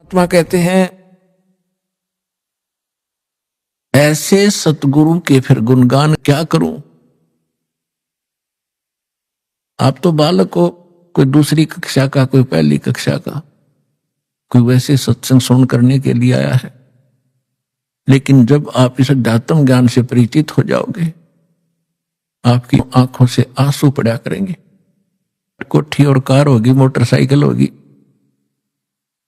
आत्मा कहते हैं ऐसे सतगुरु के फिर गुणगान क्या करूं। आप तो बालक हो, कोई दूसरी कक्षा का, कोई पहली कक्षा का, कोई वैसे सत्संग सुन करने के लिए आया है। लेकिन जब आप इस अध्यात्म ज्ञान से परिचित हो जाओगे, आपकी आंखों से आंसू पड़ा करेंगे। कोठी और कार होगी, मोटरसाइकिल होगी,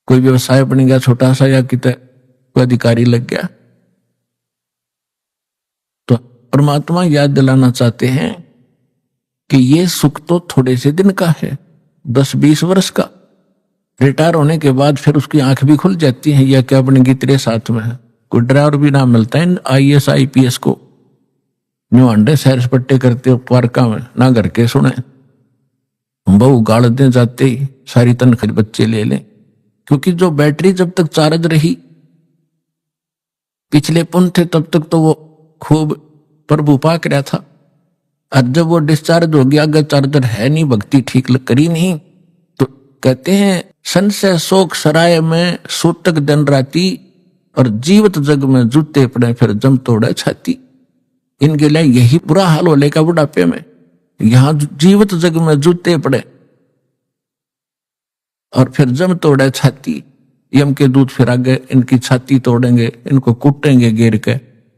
कोई व्यवसाय बन गया छोटा सा, या कितने कोई अधिकारी लग गया, तो परमात्मा याद दिलाना चाहते हैं कि ये सुख तो थोड़े से दिन का है, 10-20 वर्ष का। रिटायर होने के बाद फिर उसकी आंख भी खुल जाती है, या क्या बनेगी तेरे साथ में है। कोई ड्राइवर भी ना मिलता है IAS IPS को, न्यू अंडे सैर सपट्टे करते हो पार्का में, ना घर के सुने, बहु गाड़ दे जाते ही सारी तनख्वाह बच्चे ले लें। क्योंकि जो बैटरी जब तक चार्ज रही, पिछले पुन थे, तब तक तो वो खूब प्रभु पाक रहा था। और जब वो डिस्चार्ज हो गया, अगर चार्जर है नहीं, भक्ति ठीक करी नहीं, तो कहते हैं संशय शोक सराय में सूतक दिन राती, और जीवत जग में जूते पड़े फिर जम तोड़े छाती। इनके लिए यही बुरा हाल हो लेगा बुढ़ापे में। यहां जीवत जग में जूते पड़े और फिर जम तोड़े छाती। यम के दूत फिर आगे इनकी छाती तोड़ेंगे, इनको कूटेंगे गिर के,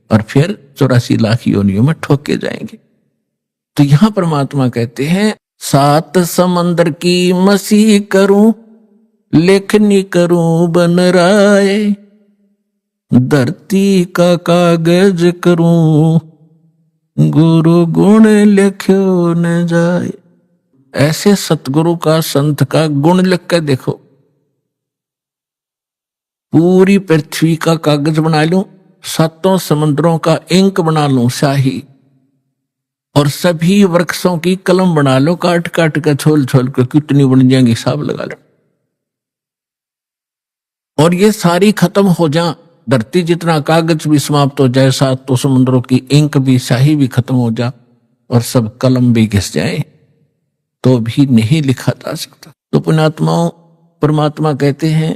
और फिर 84 लाख योनियों में ठोके जाएंगे। तो यहां परमात्मा कहते हैं 7 समंदर की मसीह करूं, लेखनी करूं बन राय, धरती का कागज करूं, गुरु गुण लिखो न जाए। ऐसे सतगुरु का, संत का गुण लिख कर देखो, पूरी पृथ्वी का कागज बना लूं, 7 समुद्रों का इंक बना लूं शाही, और सभी वृक्षों की कलम बना लो, काट काट कर छोल छोल कर, कितनी बन जाएंगी हिसाब लगा लो। और ये सारी खत्म हो जा, धरती जितना कागज भी समाप्त हो जाए, 7 समुद्रों की इंक भी, शाही भी खत्म हो जा, और सब कलम भी घिस जाए, तो भी नहीं लिखा जा सकता। तो पुण्यात्माओं, परमात्मा कहते हैं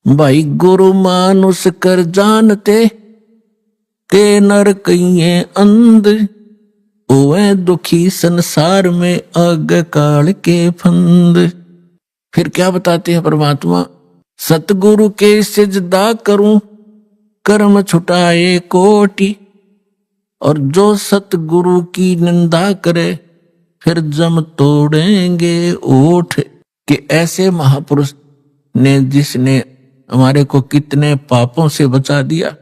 भाई गुरु मानुष कर जानते, के नर कहिए अंध, ओए दुखी संसार में अग काल के फंद। फिर क्या बताते हैं परमात्मा, सतगुरु के सिजदा करूं, कर्म छुटाए कोटि, और जो सतगुरु की निंदा करे, फिर जम तोड़ेंगे ओठ। कि ऐसे महापुरुष ने, जिसने हमारे को कितने पापों से बचा दिया,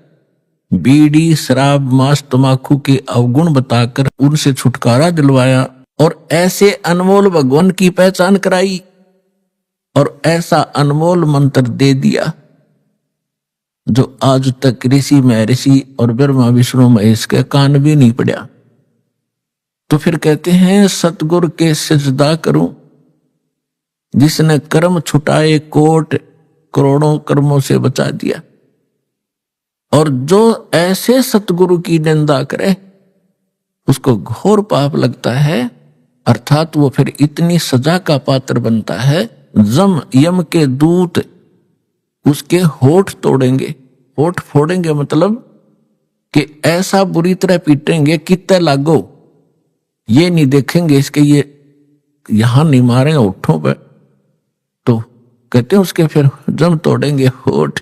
बीड़ी शराब मांस तमाकू के अवगुण बताकर उनसे छुटकारा दिलवाया, और ऐसे अनमोल भगवान की पहचान कराई, और ऐसा अनमोल मंत्र दे दिया जो आज तक ऋषि महर्षि और ब्रह्मा विष्णु महेश के कान भी नहीं पड़ा। तो फिर कहते हैं सतगुरु के सिजदा करूं, जिसने कर्म छुटाए कोट, करोड़ों कर्मों से बचा दिया। और जो ऐसे सतगुरु की निंदा करे, उसको घोर पाप लगता है, अर्थात वो फिर इतनी सजा का पात्र बनता है, जम यम के दूत उसके होठ तोड़ेंगे। होठ फोड़ेंगे मतलब कि ऐसा बुरी तरह पीटेंगे, कितने लागो, ये नहीं देखेंगे इसके, ये यहां नहीं मारेंगे होठों पर, तो कहते हैं उसके फिर जम तोड़ेंगे होठ।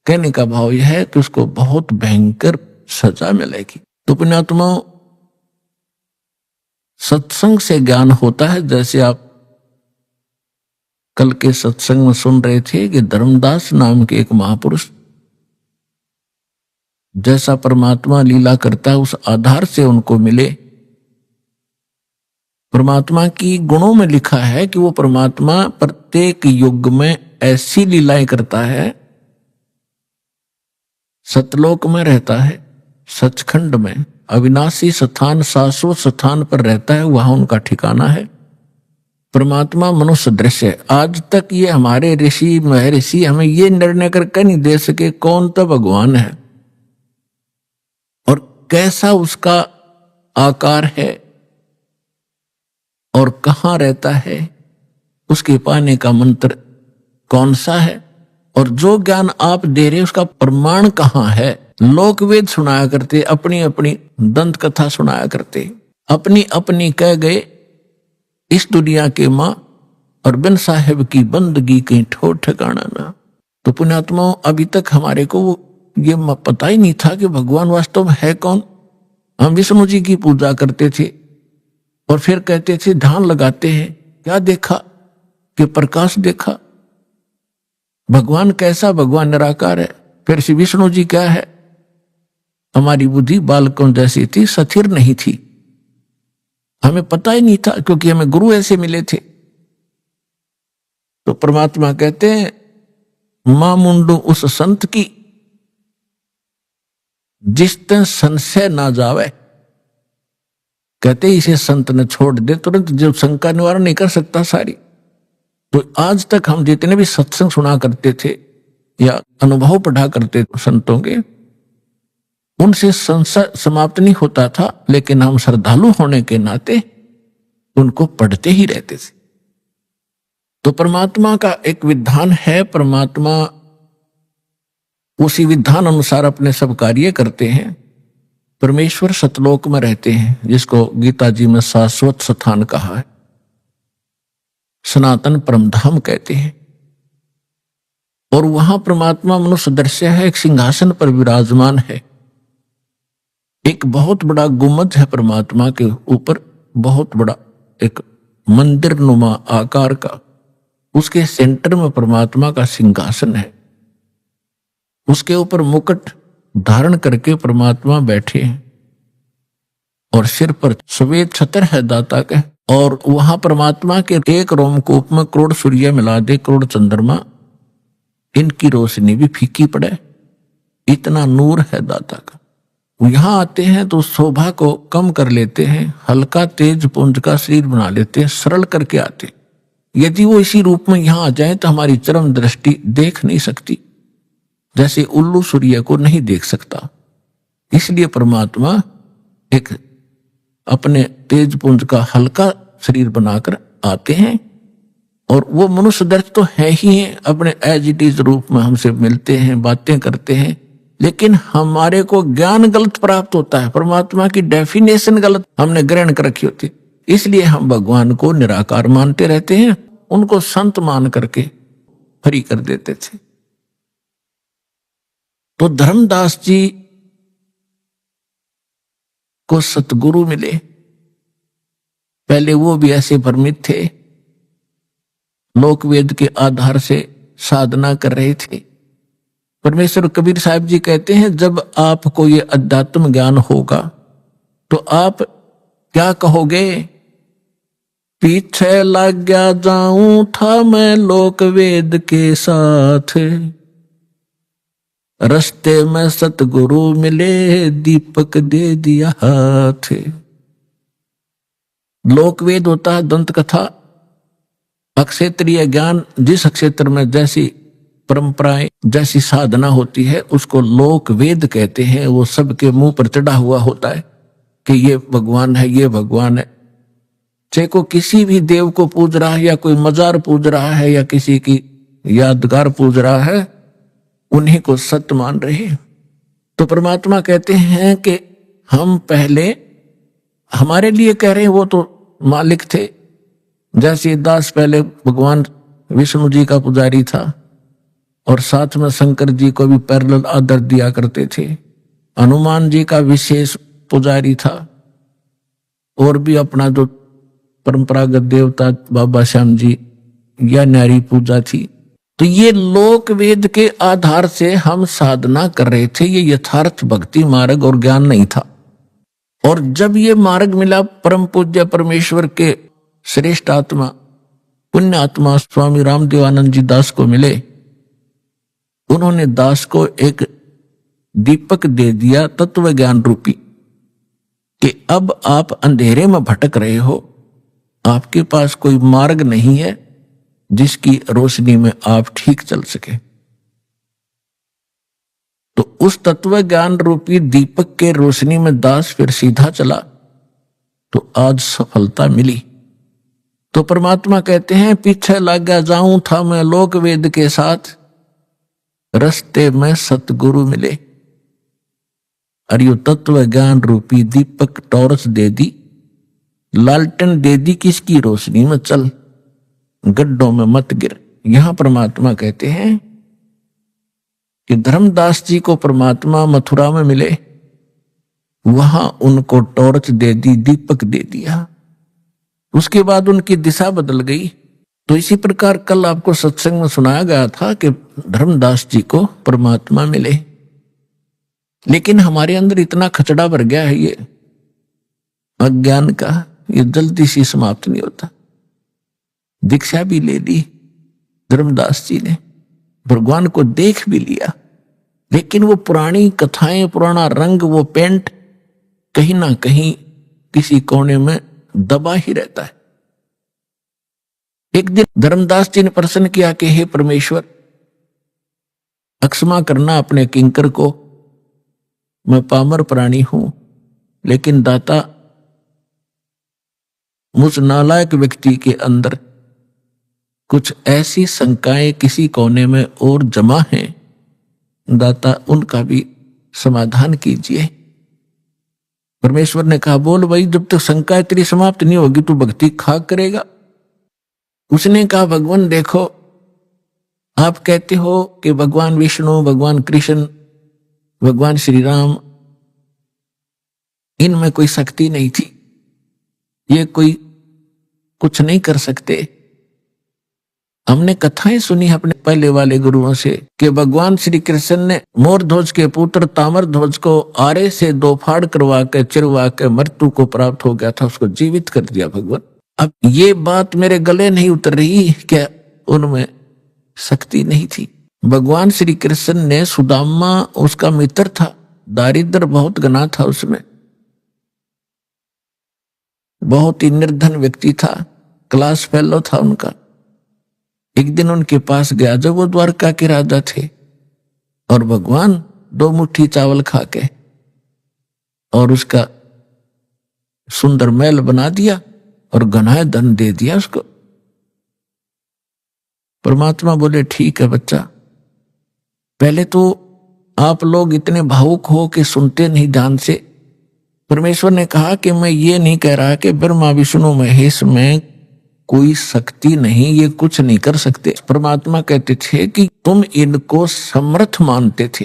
कहने का भाव यह है कि उसको बहुत भयंकर सजा मिलेगी। तो पुण्यात्माओं, सत्संग से ज्ञान होता है। जैसे आप कल के सत्संग में सुन रहे थे कि धर्मदास नाम के एक महापुरुष, जैसा परमात्मा लीला करता है उस आधार से उनको मिले। परमात्मा की गुणों में लिखा है कि वो परमात्मा प्रत्येक युग में ऐसी लीलाएं करता है। सतलोक में रहता है, सचखंड में अविनाशी स्थान, शाश्वत स्थान पर रहता है, वहां उनका ठिकाना है। परमात्मा मनुष्य दृश्य। आज तक ये हमारे ऋषि महर्षि हमें ये निर्णय करके नहीं दे सके कौन तो भगवान है और कैसा उसका आकार है और कहां रहता है। उसके पाने का मंत्र कौन सा है, और जो ज्ञान आप दे रहे उसका प्रमाण कहाँ है। लोक वेद सुनाया करते, अपनी अपनी दंत कथा सुनाया करते, अपनी अपनी कह गए इस दुनिया के माँ, और बिन साहेब की बंदगी कहीं ठोर ठिकाना ना। तो पुण्यात्माओं, अभी तक हमारे को ये पता ही नहीं था कि भगवान वास्तव में है कौन। हम विष्णु जी की पूजा करते थे और फिर कहते थे, ध्यान लगाते हैं, क्या देखा कि प्रकाश देखा। भगवान कैसा, भगवान निराकार है। फिर श्री विष्णु जी क्या है, हमारी बुद्धि बालकों जैसी थी, स्थिर नहीं थी, हमें पता ही नहीं था, क्योंकि हमें गुरु ऐसे मिले थे। तो परमात्मा कहते हैं, मां मुंडू उस संत की जिस तन संशय ना जावे। कहते इसे संत ने छोड़ दे तुरंत, जो शंका निवारण नहीं कर सकता सारी। तो आज तक हम जितने भी सत्संग सुना करते थे या अनुभव पढ़ा करते थे संतों के, उनसे संशय समाप्त नहीं होता था, लेकिन हम श्रद्धालु होने के नाते उनको पढ़ते ही रहते थे। तो परमात्मा का एक विधान है, परमात्मा उसी विधान अनुसार अपने सब कार्य करते हैं। परमेश्वर सतलोक में रहते हैं, जिसको गीता जी में शाश्वत स्थान कहा है, सनातन परमधाम कहते हैं। और वहां परमात्मा मनुष्य दृश्य है, एक सिंहासन पर विराजमान है। एक बहुत बड़ा गुम्बद है परमात्मा के ऊपर, बहुत बड़ा एक मंदिर नुमा आकार का, उसके सेंटर में परमात्मा का सिंहासन है। उसके ऊपर मुकुट धारण करके परमात्मा बैठे हैं, और सिर पर सफेद छत्र है दाता के। और वहां परमात्मा के एक रोमकूप में करोड़ सूर्य मिला दे, करोड़ चंद्रमा, इनकी रोशनी भी फीकी पड़े, इतना नूर है दाता का। यहां आते हैं तो शोभा को कम कर लेते हैं, हल्का तेज पुंज का शरीर बना लेते हैं, सरल करके आते हैं। यदि वो इसी रूप में यहां आ जाए तो हमारी चरम दृष्टि देख नहीं सकती, जैसे उल्लू सूर्य को नहीं देख सकता। इसलिए परमात्मा एक अपने तेज पुंज का हल्का शरीर बनाकर आते हैं, और वो मनुष्य दर्श तो है ही है, अपने एज इट इज रूप में हमसे मिलते हैं, बातें करते हैं, लेकिन हमारे को ज्ञान गलत प्राप्त होता है, परमात्मा की डेफिनेशन गलत हमने ग्रहण कर रखी होती। इसलिए हम भगवान को निराकार मानते रहते हैं, उनको संत मान करके फ्री कर देते थे। तो धर्मदास जी को सतगुरु मिले, पहले वो भी ऐसे भ्रमित थे, लोकवेद के आधार से साधना कर रहे थे। परमेश्वर कबीर साहब जी कहते हैं, जब आपको ये अध्यात्म ज्ञान होगा तो आप क्या कहोगे, पीछे लग गया जाऊं था मैं लोकवेद के साथ, रस्ते में सतगुरु मिले दीपक दे दिया हाथ। लोकवेद होता है दंत कथा, अक्षेत्रीय ज्ञान, जिस क्षेत्र में जैसी परंपराएं जैसी साधना होती है उसको लोक वेद कहते हैं। वो सबके मुंह पर चढ़ा हुआ होता है कि ये भगवान है, ये भगवान है। चाहे को किसी भी देव को पूज रहा है, या कोई मजार पूज रहा है, या किसी की यादगार पूज रहा है, उन्हीं को सत्य मान रहे हैं। तो परमात्मा कहते हैं कि हम पहले हमारे लिए कह रहे हैं, वो तो मालिक थे। जैसे दास पहले भगवान विष्णु जी का पुजारी था, और साथ में शंकर जी को भी पैरेलल आदर दिया करते थे। हनुमान जी का विशेष पुजारी था, और भी अपना जो परंपरागत देवता बाबा श्याम जी या नारी पूजा थी। तो ये लोक वेद के आधार से हम साधना कर रहे थे, ये यथार्थ भक्ति मार्ग और ज्ञान नहीं था। और जब ये मार्ग मिला परम पूज्य परमेश्वर के श्रेष्ठ आत्मा पुण्य आत्मा स्वामी रामदेवानंद जी दास को मिले, उन्होंने दास को एक दीपक दे दिया तत्व ज्ञान रूपी, कि अब आप अंधेरे में भटक रहे हो, आपके पास कोई मार्ग नहीं है जिसकी रोशनी में आप ठीक चल सके। तो उस तत्व ज्ञान रूपी दीपक के रोशनी में दास फिर सीधा चला, तो आज सफलता मिली। तो परमात्मा कहते हैं पीछे लगा जाऊं था मैं लोक वेद के साथ, रस्ते में सतगुरु मिले। और यो तत्व ज्ञान रूपी दीपक टॉर्च दे दी, लालटेन दे दी, किसकी रोशनी में चल, गड्ढों में मत गिर। यहां परमात्मा कहते हैं कि धर्मदास जी को परमात्मा मथुरा में मिले, वहां उनको टॉर्च दे दी, दीपक दे दिया, उसके बाद उनकी दिशा बदल गई। तो इसी प्रकार कल आपको सत्संग में सुनाया गया था कि धर्मदास जी को परमात्मा मिले, लेकिन हमारे अंदर इतना खचड़ा भर गया है ये अज्ञान का, ये जल्दी से समाप्त नहीं होता। दीक्षा भी ले ली धर्मदास जी ने, भगवान को देख भी लिया, लेकिन वो पुरानी कथाएं, पुराना रंग, वो पेंट कहीं ना कहीं किसी कोने में दबा ही रहता है। एक दिन धर्मदास जी ने प्रश्न किया कि हे परमेश्वर, अक्षमा करना अपने किंकर को, मैं पामर प्राणी हूं, लेकिन दाता मुझ नालायक व्यक्ति के अंदर कुछ ऐसी शंकाएं किसी कोने में और जमा हैं, दाता उनका भी समाधान कीजिए। परमेश्वर ने कहा बोल भाई, जब तक शंकाएं तेरी समाप्त नहीं होगी तू भक्ति खाक करेगा। उसने कहा भगवान देखो, आप कहते हो कि भगवान विष्णु, भगवान कृष्ण, भगवान श्री राम, इनमें कोई शक्ति नहीं थी, ये कोई कुछ नहीं कर सकते। हमने कथाएं सुनी अपने पहले वाले गुरुओं से कि भगवान श्री कृष्ण ने मोर ध्वज के पुत्र ताम्र ध्वज को आरे से दो फाड़ करवा के चिरवा के मृत्यु को प्राप्त हो गया था, उसको जीवित कर दिया भगवान। अब ये बात मेरे गले नहीं उतर रही, क्या उनमें शक्ति नहीं थी? भगवान श्री कृष्ण ने सुदामा उसका मित्र था, दारिद्र बहुत घना था, उसमें बहुत ही निर्धन व्यक्ति था, क्लास फेलो था उनका। एक दिन उनके पास गया जब वो द्वारका के राजा थे, और भगवान 2 मुट्ठी चावल खा के और उसका सुंदर महल बना दिया और घना धन दे दिया उसको। परमात्मा बोले ठीक है बच्चा, पहले तो आप लोग इतने भावुक हो कि सुनते नहीं ध्यान से। परमेश्वर ने कहा कि मैं ये नहीं कह रहा कि ब्रह्मा विष्णु महेश में कोई शक्ति नहीं, ये कुछ नहीं कर सकते। परमात्मा कहते थे कि तुम इनको समर्थ मानते थे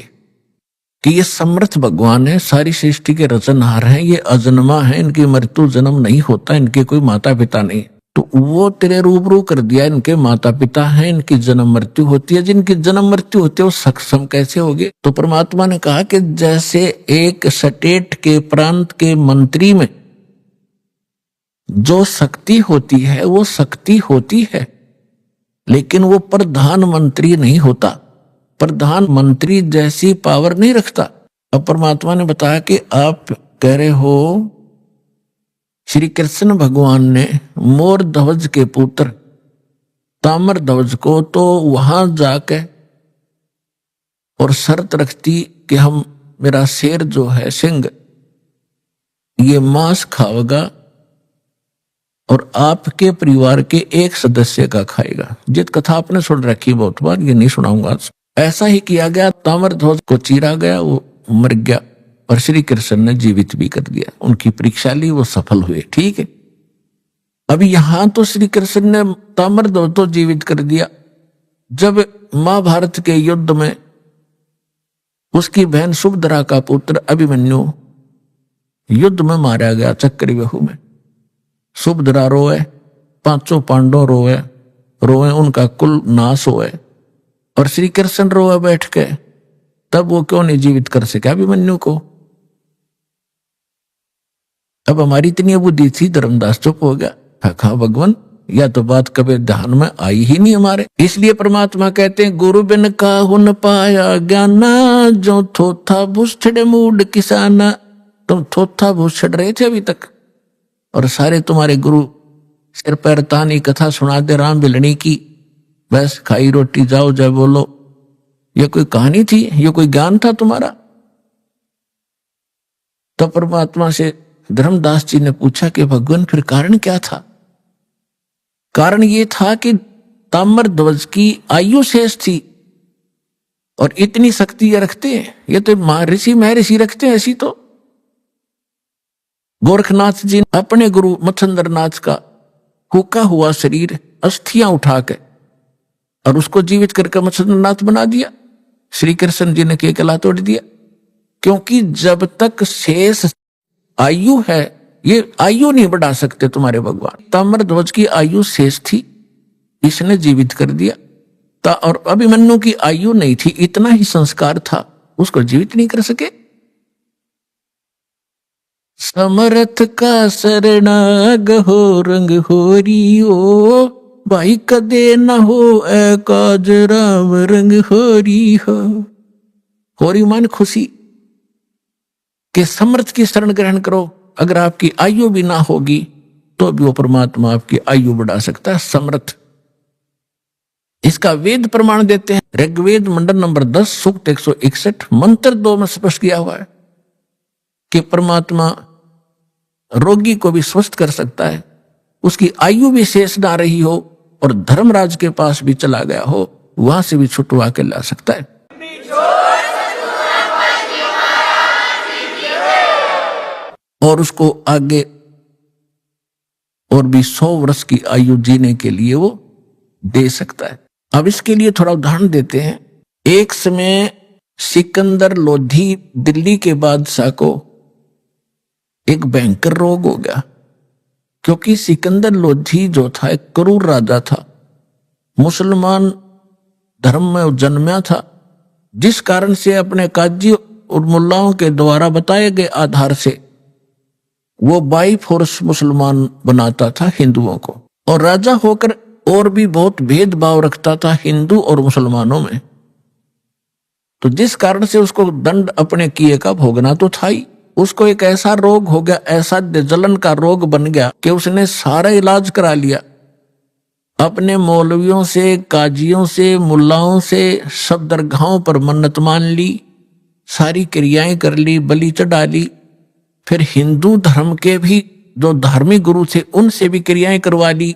कि ये समर्थ भगवान है, सारी सृष्टि के रचनहार हैं, ये अजन्मा है, इनकी मृत्यु जन्म नहीं होता, इनके कोई माता पिता नहीं। तो वो तेरे रूबरू कर दिया, इनके माता पिता हैं, इनकी जन्म मृत्यु होती है, जिनकी जन्म मृत्यु होती है वो सक्षम कैसे होगे? तो परमात्मा ने कहा कि जैसे एक स्टेट के प्रांत के मंत्री में जो शक्ति होती है वो शक्ति होती है, लेकिन वो प्रधानमंत्री नहीं होता, प्रधानमंत्री जैसी पावर नहीं रखता। अब परमात्मा ने बताया कि आप कह रहे हो श्री कृष्ण भगवान ने मोर ध्वज के पुत्र ताम्र ध्वज को तो वहां जाके और शर्त रखती कि हम, मेरा शेर जो है सिंह, ये मांस खाएगा और आपके परिवार के एक सदस्य का खाएगा। जित कथा आपने सुन रखी बहुत बार, ये नहीं सुनाऊंगा आज। ऐसा ही किया गया, ताम्र ध्वज को चीरा गया, वो मर गया और श्री कृष्ण ने जीवित भी कर दिया। उनकी परीक्षा ली, वो सफल हुए। ठीक है, अभी यहां तो श्री कृष्ण ने ताम्र ध्वज तो जीवित कर दिया। जब महाभारत के युद्ध में उसकी बहन सुभद्रा का पुत्र अभिमन्यु युद्ध में मारा गया, चक्रव्यूह में। सुभद्रा रोए, 5 पांडव रोए, उनका कुल नाश होए, और श्री कृष्ण रोए बैठ के, तब वो क्यों नहीं जीवित कर सके अभिमन्यु को? अब हमारी इतनी बुद्धि थी, धर्मदास चुप हो गया। कहा भगवान या तो बात कभी ध्यान में आई ही नहीं हमारे। इसलिए परमात्मा कहते हैं गुरु बिन काहु न पाया ज्ञाना, जो थोथा भूषड़ मूड किसाना। तुम थोथा भूषड़ रहे थे अभी तक, और सारे तुम्हारे गुरु सिर पैर तानी कथा सुना दे राम बिलनी की, बस खाई रोटी जाओ जय बोलो। ये कोई कहानी थी? ये कोई ज्ञान था तुम्हारा? तो परमात्मा से धर्मदास जी ने पूछा कि भगवान फिर कारण क्या था? कारण ये था कि ताम्रध्वज की आयु शेष थी और इतनी शक्ति ये रखते हैं, ये तो ऋषि महर्षि रखते हैं। ऐसी तो गोरखनाथ जी ने अपने गुरु मच्छंद्रनाथ का हुका हुआ शरीर अस्थियां उठा के और उसको जीवित करके मच्छंद्रनाथ बना दिया। श्री कृष्ण जी ने केकला तोड़ दिया, क्योंकि जब तक शेष आयु है, ये आयु नहीं बढ़ा सकते तुम्हारे भगवान। ताम्रध्वज की आयु शेष थी, इसने जीवित कर दिया। और अभिमन्यु की आयु नहीं थी, इतना ही संस्कार था, उसको जीवित नहीं कर सके। समर्थ का शरणाग हो रंग होरियो, भाई कदे न हो काज राम रंग होरी हो। होरी मान खुशी के समर्थ की शरण ग्रहण करो। अगर आपकी आयु भी ना होगी तो भी वो परमात्मा आपकी आयु बढ़ा सकता है, समर्थ। इसका वेद प्रमाण देते हैं। ऋग्वेद मंडल नंबर 10 सूक्त 161 मंत्र 2 में स्पष्ट किया हुआ है कि परमात्मा रोगी को भी स्वस्थ कर सकता है, उसकी आयु भी शेष ना रही हो और धर्मराज के पास भी चला गया हो, वहां से भी छुटवा के ला सकता है। और उसको आगे और भी 100 वर्ष की आयु जीने के लिए वो दे सकता है। अब इसके लिए थोड़ा उदाहरण देते हैं। एक समय सिकंदर लोधी दिल्ली के बादशाह को एक भयंकर रोग हो गया, क्योंकि सिकंदर लोधी जो था एक क्रूर राजा था, मुसलमान धर्म में जन्मा था, जिस कारण से अपने काजी और मुल्लाओं के द्वारा बताए गए आधार से वो बाई फोर्स मुसलमान बनाता था हिंदुओं को, और राजा होकर और भी बहुत भेदभाव रखता था हिंदू और मुसलमानों में। तो जिस कारण से उसको दंड अपने किए का भोगना तो था ही। उसको एक ऐसा रोग हो गया, ऐसा जलन का रोग बन गया कि उसने सारा इलाज करा लिया, अपने मौलवियों से, काजियों से, मुल्लाओं से, सब दरगाहों पर मन्नत मान ली, सारी क्रियाएं कर ली, बलि चढ़ा ली। फिर हिंदू धर्म के भी जो धार्मिक गुरु थे उनसे भी क्रियाएं करवा ली,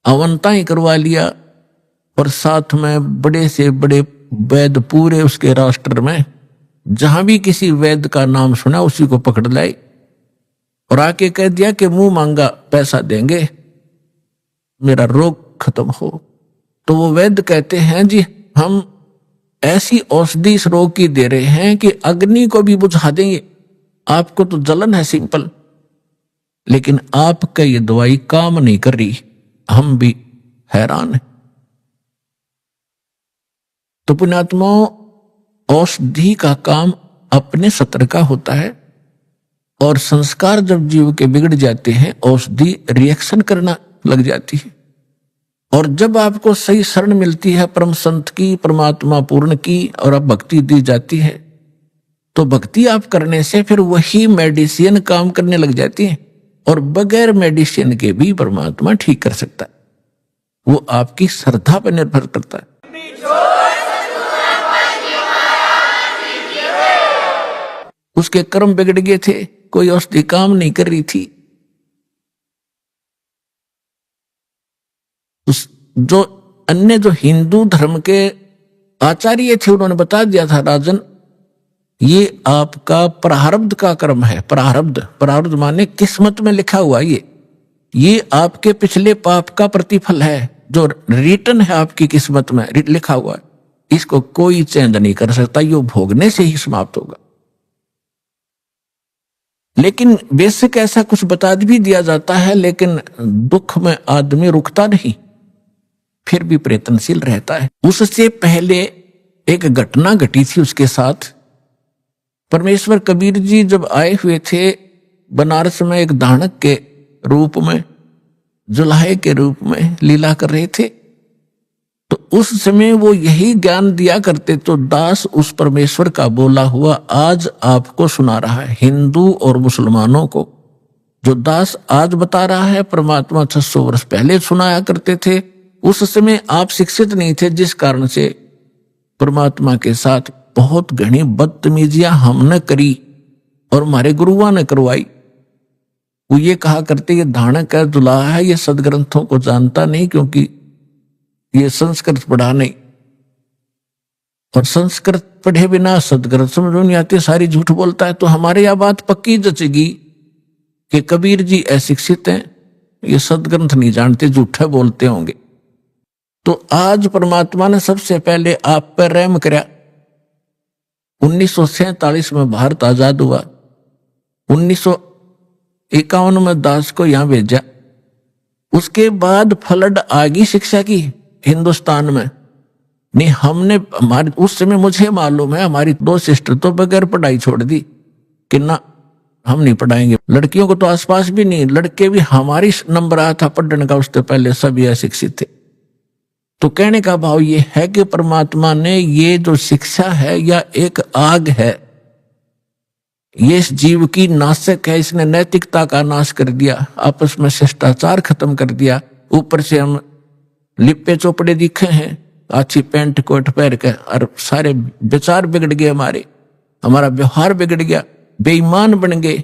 अवंताएं करवा लिया, और साथ में बड़े से बड़े वैद्य पूरे उसके राष्ट्र में जहां भी किसी वैद्य का नाम सुना उसी को पकड़ लाए और आके कह दिया कि मुंह मांगा पैसा देंगे, मेरा रोग खत्म हो। तो वो वैद्य कहते हैं जी हम ऐसी औषधि इस रोग की दे रहे हैं कि अग्नि को भी बुझा देंगे, आपको तो जलन है सिंपल, लेकिन आपका ये दवाई काम नहीं कर रही, हम भी हैरान हैं। तो पुण्यात्माओं, औषधि का काम अपने सत्र का होता है, और संस्कार जब जीव के बिगड़ जाते हैं औषधि रिएक्शन करना लग जाती है। और जब आपको सही शरण मिलती है परम संत की, परमात्मा पूर्ण की, और अब भक्ति दी जाती है, तो भक्ति आप करने से फिर वही मेडिसिन काम करने लग जाती है, और बगैर मेडिसिन के भी परमात्मा ठीक कर सकता है। वो आपकी श्रद्धा पर निर्भर करता है। उसके कर्म बिगड़ गए थे, कोई औषधि काम नहीं कर रही थी। जो अन्य जो हिंदू धर्म के आचार्य थे उन्होंने बता दिया था, राजन ये आपका प्रारब्ध का कर्म है। प्रारब्ध माने किस्मत में लिखा हुआ, ये आपके पिछले पाप का प्रतिफल है, जो रिटर्न है आपकी किस्मत में लिखा हुआ है, इसको कोई चेंज नहीं कर सकता, ये भोगने से ही समाप्त होगा। लेकिन बेसिक ऐसा कुछ बता भी दिया जाता है, लेकिन दुख में आदमी रुकता नहीं, फिर भी प्रयत्नशील रहता है। उससे पहले एक घटना घटी थी उसके साथ। परमेश्वर कबीर जी जब आए हुए थे बनारस में, एक दानक के रूप में, जुलाहे के रूप में लीला कर रहे थे, तो उस समय वो यही ज्ञान दिया करते। तो दास उस परमेश्वर का बोला हुआ आज आपको सुना रहा है। हिंदू और मुसलमानों को जो दास आज बता रहा है, परमात्मा 600 वर्ष पहले सुनाया करते थे। उस समय आप शिक्षित नहीं थे, जिस कारण से परमात्मा के साथ बहुत घनी बदतमीजियां हमने करी और हमारे गुरुओं ने करवाई। वो ये कहा करते ये धानक है, दुल्हा है, ये सदग्रंथों को जानता नहीं क्योंकि ये संस्कृत पढ़ा नहीं, और संस्कृत पढ़े बिना सदग्रंथ समझ नहीं आती, सारी झूठ बोलता है। तो हमारे यह बात पक्की जचेगी कि कबीर जी अशिक्षित हैं, ये सदग्रंथ नहीं जानते, झूठे बोलते होंगे। तो आज परमात्मा ने सबसे पहले आप पर रहम कराया। 1947 में भारत आजाद हुआ, 1951 में दास को यहां भेजा, उसके बाद फ्लड आ गई शिक्षा की हिंदुस्तान में। नहीं, हमने हमारे उस समय मुझे मालूम है हमारी 2 सिस्टर तो बगैर पढ़ाई छोड़ दी कि ना हम नहीं पढ़ाएंगे। लड़कियों को तो आसपास भी नहीं, लड़के भी हमारी नंबर आया था पढ़ने का, उससे पहले सभी अशिक्षित थे। तो कहने का भाव ये है कि परमात्मा ने ये जो शिक्षा है या एक आग है, ये इस जीव की नाशक है, इसने नैतिकता का नाश कर दिया, आपस में शिष्टाचार खत्म कर दिया। ऊपर से हम लिपे चोपड़े दिखे हैं, अच्छी पैंट कोट पहन के, और सारे विचार बिगड़ गए, हमारा व्यवहार बिगड़ गया, बेईमान बन गए,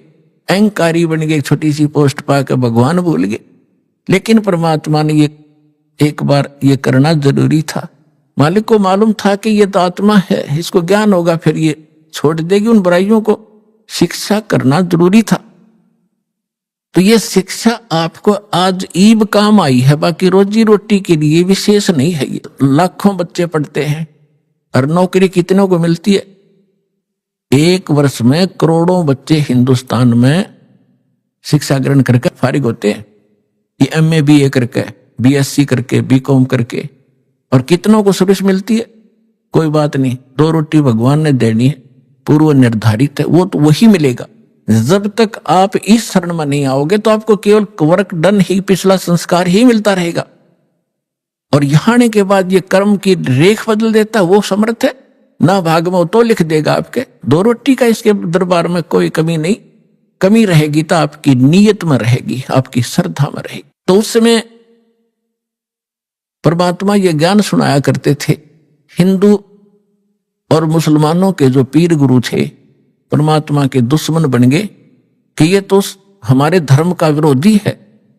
अहंकारी बन गए, छोटी सी पोस्ट पाकर भगवान भूल गए। लेकिन परमात्मा ने ये एक बार ये करना जरूरी था। मालिक को मालूम था कि ये तो आत्मा है, इसको ज्ञान होगा, फिर ये छोड़ देगी उन बुराइयों को। शिक्षा करना जरूरी था। तो ये शिक्षा आपको आज ईब काम आई है, बाकी रोजी रोटी के लिए विशेष नहीं है। ये लाखों बच्चे पढ़ते हैं और नौकरी कितनों को मिलती है? 1 वर्ष में करोड़ों बच्चे हिंदुस्तान में शिक्षा ग्रहण करके फारिग होते हैं। ये MA BA करके, BSc करके, BCom करके, और कितनों को सर्विस मिलती है? कोई बात नहीं, 2 रोटी भगवान ने देनी है, पूर्व निर्धारित है, वो तो वही मिलेगा। जब तक आप इस शरण में नहीं आओगे तो आपको केवल वर्क डन ही, पिछला संस्कार ही मिलता रहेगा। और यहाँ आने के बाद ये कर्म की रेख बदल देता, वो समर्थ है ना। भाग में तो लिख देगा आपके 2 रोटी का, इसके दरबार में कोई कमी नहीं। कमी रहेगी तो आपकी नीयत में रहेगी, आपकी श्रद्धा में रहेगी। तो उस समय परमात्मा ये ज्ञान सुनाया करते थे। हिंदू और मुसलमानों के जो पीर गुरु थे परमात्मा के दुश्मन बन गए कि ये तो हमारे धर्म का विरोधी है,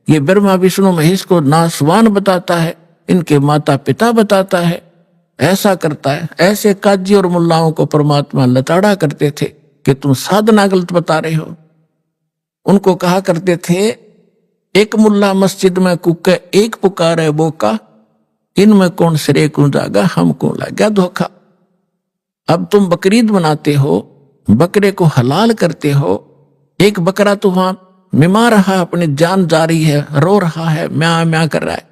ये ब्रह्मा विष्णु महेश को नासवान बताता है, इनके माता पिता बताता है, ऐसा करता है। ऐसे काजी और मुल्लाओं को परमात्मा लताड़ा करते थे कि तुम साधना गलत बता रहे हो। उनको कहा करते थे, एक मुल्ला मस्जिद में कुके, एक पुकारे बोका, इनमें कौन सिरे को जागा, हमको लगा धोखा। अब तुम बकरीद बनाते हो, बकरे को हलाल करते हो, एक बकरा तो वहां मिमा रहा है, अपनी जान जा रही है, रो रहा है, म्या म्या कर रहा है,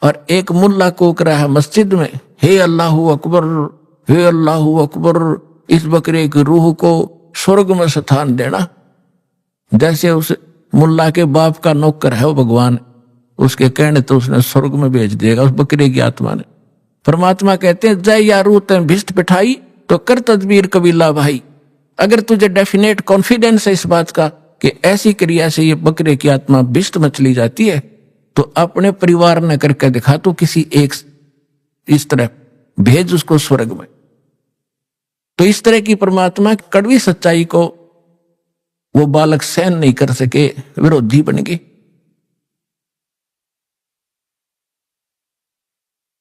और एक मुल्ला कूक रहा है मस्जिद में, हे अल्लाहु अकबर, हे अल्लाहु अकबर, इस बकरे की रूह को स्वर्ग में स्थान देना। जैसे उस मुल्ला के बाप का नौकर है वो भगवान, उसके कहने तो उसने स्वर्ग में भेज देगा उस बकरे की आत्मा ने। परमात्मा कहते हैं, जय यारू तय भिष्ट पिठाई तो कर तदबीर कबीला भाई। अगर तुझे डेफिनेट कॉन्फिडेंस है इस बात का कि ऐसी क्रिया से ये बकरे की आत्मा भिष्ट में चली जाती है, तो अपने परिवार ने करके दिखा, तो किसी एक इस तरह भेज उसको स्वर्ग में। तो इस तरह की परमात्मा की कड़वी सच्चाई को वो बालक सहन नहीं कर सके, विरोधी बन गए।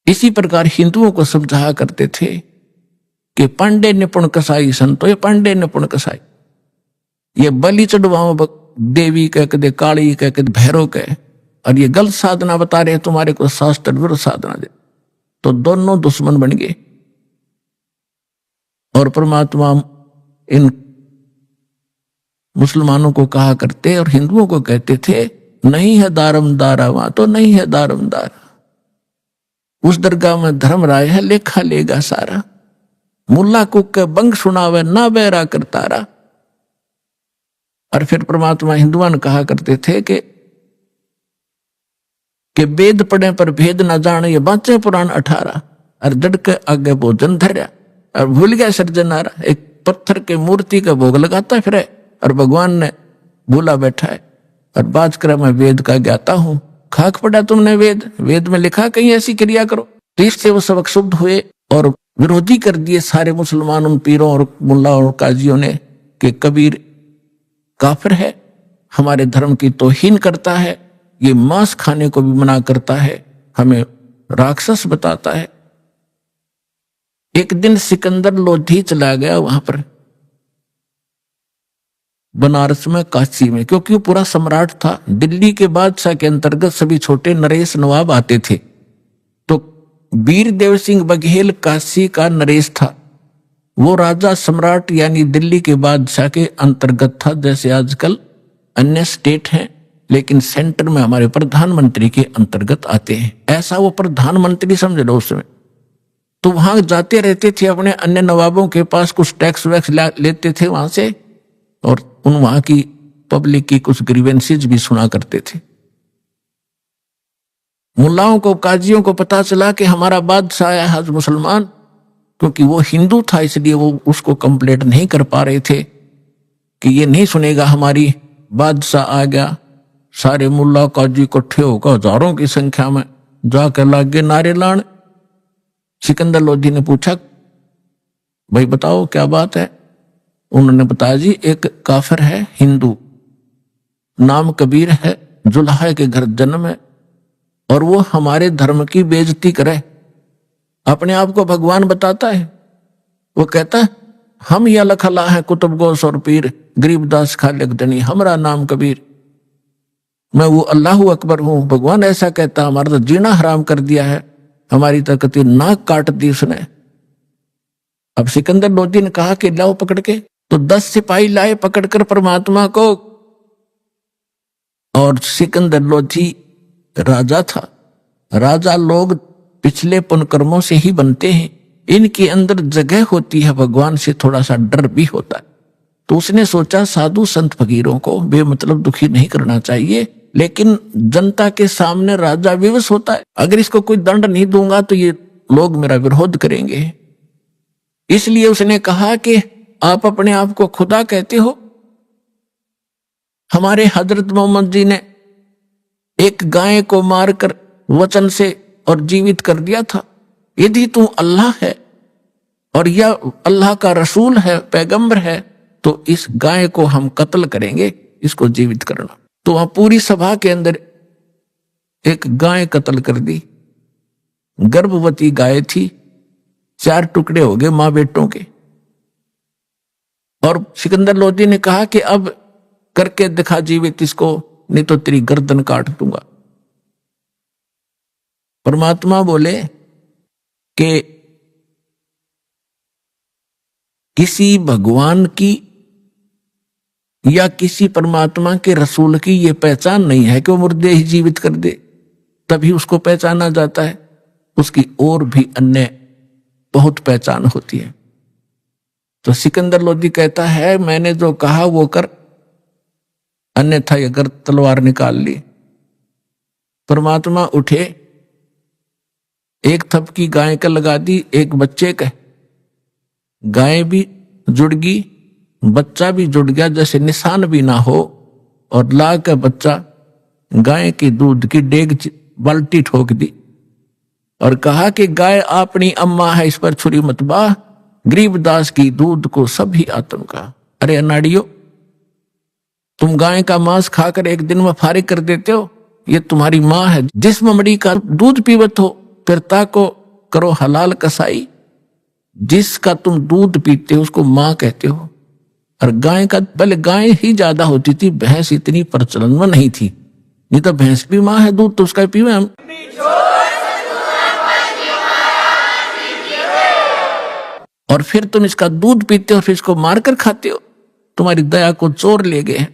इसी प्रकार हिंदुओं को समझाया करते थे कि पांडे निपुण कसाई संतो, ये पांडे निपुण कसाई, ये बलि चढ़वाओ देवी कह के, काली कह के, भैरव कह, और ये गलत साधना बता रहे तुम्हारे को, शास्त्र विरुद्ध साधना दे। तो दोनों दुश्मन बन गए। और परमात्मा इन मुसलमानों को कहा करते और हिंदुओं को कहते थे, नहीं है दारमदारा, वहां तो नहीं है दारमदारा, उस दरगाह में धर्म राय है, लेखा लेगा सारा, मुल्ला कुक के बंग सुनावे ना बेरा करतारा। और फिर परमात्मा हिंदुआं ने कहा करते थे कि वेद पढ़े पर भेद न जाने, ये बाँचे पुराण 18, और जड़ के आगे भोजन धर्या और भूल गया सृजनारा। एक पत्थर के मूर्ति का भोग लगाता फिर है, और भगवान ने भूला बैठा है, और बात कर मैं वेद का ज्ञाता हूं। खाक पड़ा तुमने वेद, वेद में लिखा कहीं ऐसी क्रिया करो। तो इससे वो सब क्षुब्ध हुए और विरोधी कर दिए सारे मुसलमान, उन पीरों और मुल्ला और काजियों ने कि कबीर काफिर है, हमारे धर्म की तौहीन करता है, ये मांस खाने को भी मना करता है, हमें राक्षस बताता है। एक दिन सिकंदर लोधी चला गया वहां पर बनारस में, काशी में, क्योंकि वो पूरा सम्राट था। दिल्ली के बादशाह के अंतर्गत सभी छोटे नरेश नवाब आते थे। तो वीर देव सिंह बघेल काशी का नरेश था। वो राजा सम्राट यानी दिल्ली के बादशाह के अंतर्गत था, जैसे आजकल अन्य स्टेट हैं, लेकिन सेंटर में हमारे प्रधानमंत्री के अंतर्गत आते हैं। ऐसा वो प्रधानमंत्री समझ लो उस समय। तो वहां जाते रहते थे, अपने अन्य नवाबों के पास कुछ टैक्स वैक्स लेते थे वहां से, और उन वहां की पब्लिक की कुछ ग्रीवेंसेज भी सुना करते थे। मुल्लाओं को, काजियों को पता चला कि हमारा बादशाह आया है मुसलमान, क्योंकि वो हिंदू था इसलिए वो उसको कंप्लेंट नहीं कर पा रहे थे कि ये नहीं सुनेगा हमारी बादशाह आ गया। सारे मुल्ला काजी इकट्ठे होकर हजारों की संख्या में जाकर लागे नारे लान। सिकंदर लोधी ने पूछा, भाई बताओ क्या बात है? उन्होंने बताया, जी एक काफिर है हिंदू, नाम कबीर है, जुल्हा के घर जन्म है, और वो हमारे धर्म की बेइज्जती करे, अपने आप को भगवान बताता है। वो कहता है हम या लखला है कुतुब गोस और पीर, गरीबदास खालिक दनी, हमारा नाम कबीर, मैं वो अल्लाह अकबर हूं। भगवान ऐसा कहता, हमारा तो जीना हराम कर दिया है, हमारी तकती नाक काट दी उसने। अब सिकंदर लोधी ने कहा कि लाओ पकड़ के, तो 10 सिपाही लाए पकड़कर परमात्मा को। और सिकंदर लोधी राजा था। राजा लोग पिछले पुण्यकर्मों से ही बनते हैं, इनके अंदर जगह होती है, भगवान से थोड़ा सा डर भी होता है। तो उसने सोचा साधु संत फकीरों को बेमतलब दुखी नहीं करना चाहिए, लेकिन जनता के सामने राजा विवश होता है, अगर इसको कोई दंड नहीं दूंगा तो ये लोग मेरा विरोध करेंगे। इसलिए उसने कहा कि आप अपने आप को खुदा कहते हो। हमारे हजरत मोहम्मद जी ने एक गाय को मारकर वचन से और जीवित कर दिया था। यदि तू अल्लाह है और यह अल्लाह का रसूल है, पैगंबर है, तो इस गाय को हम कत्ल करेंगे, इसको जीवित करना। तो वहां पूरी सभा के अंदर एक गाय कत्ल कर दी। गर्भवती गाय थी, 4 टुकड़े हो गए मां बेटों के। और सिकंदर लोधी ने कहा कि अब करके दिखा जीवित इसको, नहीं तो तेरी गर्दन काट दूंगा। परमात्मा बोले कि किसी भगवान की या किसी परमात्मा के रसूल की ये पहचान नहीं है कि वो मुर्दे ही जीवित कर दे, तभी उसको पहचाना जाता है। उसकी और भी अन्य बहुत पहचान होती है। तो सिकंदर लोधी कहता है, मैंने जो कहा वो कर, अन्यथा अगर तलवार निकाल ली। परमात्मा उठे, एक थपकी गाय का लगा दी, एक बच्चे का। गाय भी जुड़ गई, बच्चा भी जुड़ गया, जैसे निशान भी ना हो, और ला का बच्चा गाय की दूध की डेग बाल्टी ठोक दी और कहा कि गाय अपनी अम्मा है, इस पर छुरी मत बाह, गरीबदास की दूध को सभी आत्म का। अरे अनाड़ियो, तुम गाय का मांस खाकर एक दिन में फारिग कर देते हो, ये तुम्हारी माँ है, जिस ममड़ी का दूध पीवत हो, फिर ताको करो हलाल कसाई। जिसका तुम दूध पीते हो उसको माँ कहते हो। और गाय का, पहले गाय ही ज्यादा होती थी, भैंस इतनी प्रचलन में नहीं थी, नहीं तो भैंस भी माँ है, दूध तो उसका पीवे हम। और फिर तुम इसका दूध पीते हो, फिर इसको मारकर खाते हो, तुम्हारी दया को चोर ले गए।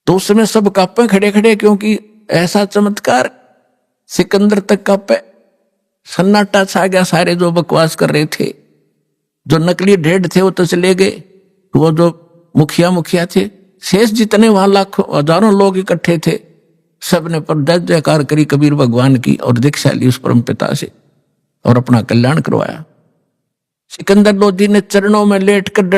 तो उस समय सब कांपे खड़े खड़े, क्योंकि ऐसा चमत्कार। सिकंदर तक कांपे, सन्नाटा छा गया। सारे जो बकवास कर रहे थे, जो नकली ढेड थे वो तो चले गए, वो जो मुखिया थे, शेष जितने वहां लाखों हजारों लोग इकट्ठे थे, सबने पर जय जयकार करी कबीर भगवान की और दीक्षा ली उस परम पिता से और अपना कल्याण करवाया। सिकंदर लोधी ने चरणों में लेट कर